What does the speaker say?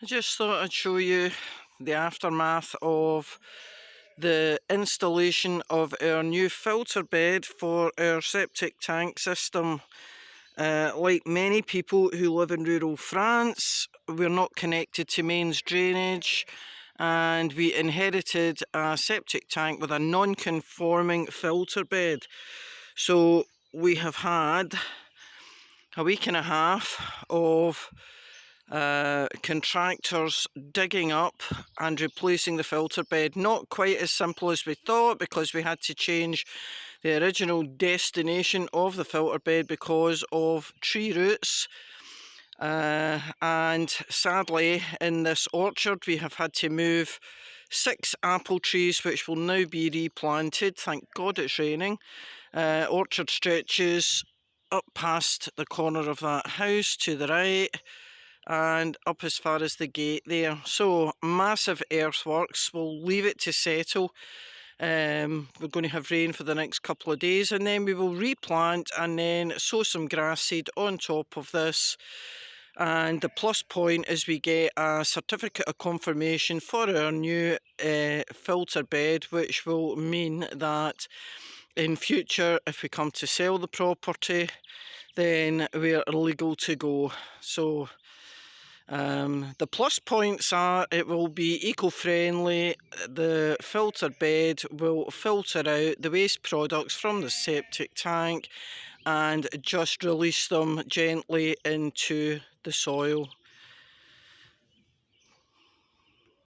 I just thought I'd show you the aftermath of the installation of our new filter bed for our septic tank system. Like many people who live in rural France, we're not connected to mains drainage, and we inherited a septic tank with a non-conforming filter bed. So we have had a week and a half of contractors digging up and replacing the filter bed. Not quite as simple as we thought, because we had to change the original destination of the filter bed because of tree roots. And sadly, in this orchard we have had to move 6 apple trees, which will now be replanted. Thank God it's raining. Orchard stretches up past the corner of that house to the right and up as far as the gate there. So massive earthworks. We'll leave it to settle. We're going to have rain for the next couple of days, and then we will replant and then sow some grass seed on top of this. And the plus point is we get a certificate of confirmation for our new filter bed, which will mean that in future, if we come to sell the property, then we're legal to go. So the plus points are it will be eco-friendly. The filter bed will filter out the waste products from the septic tank and just release them gently into the soil.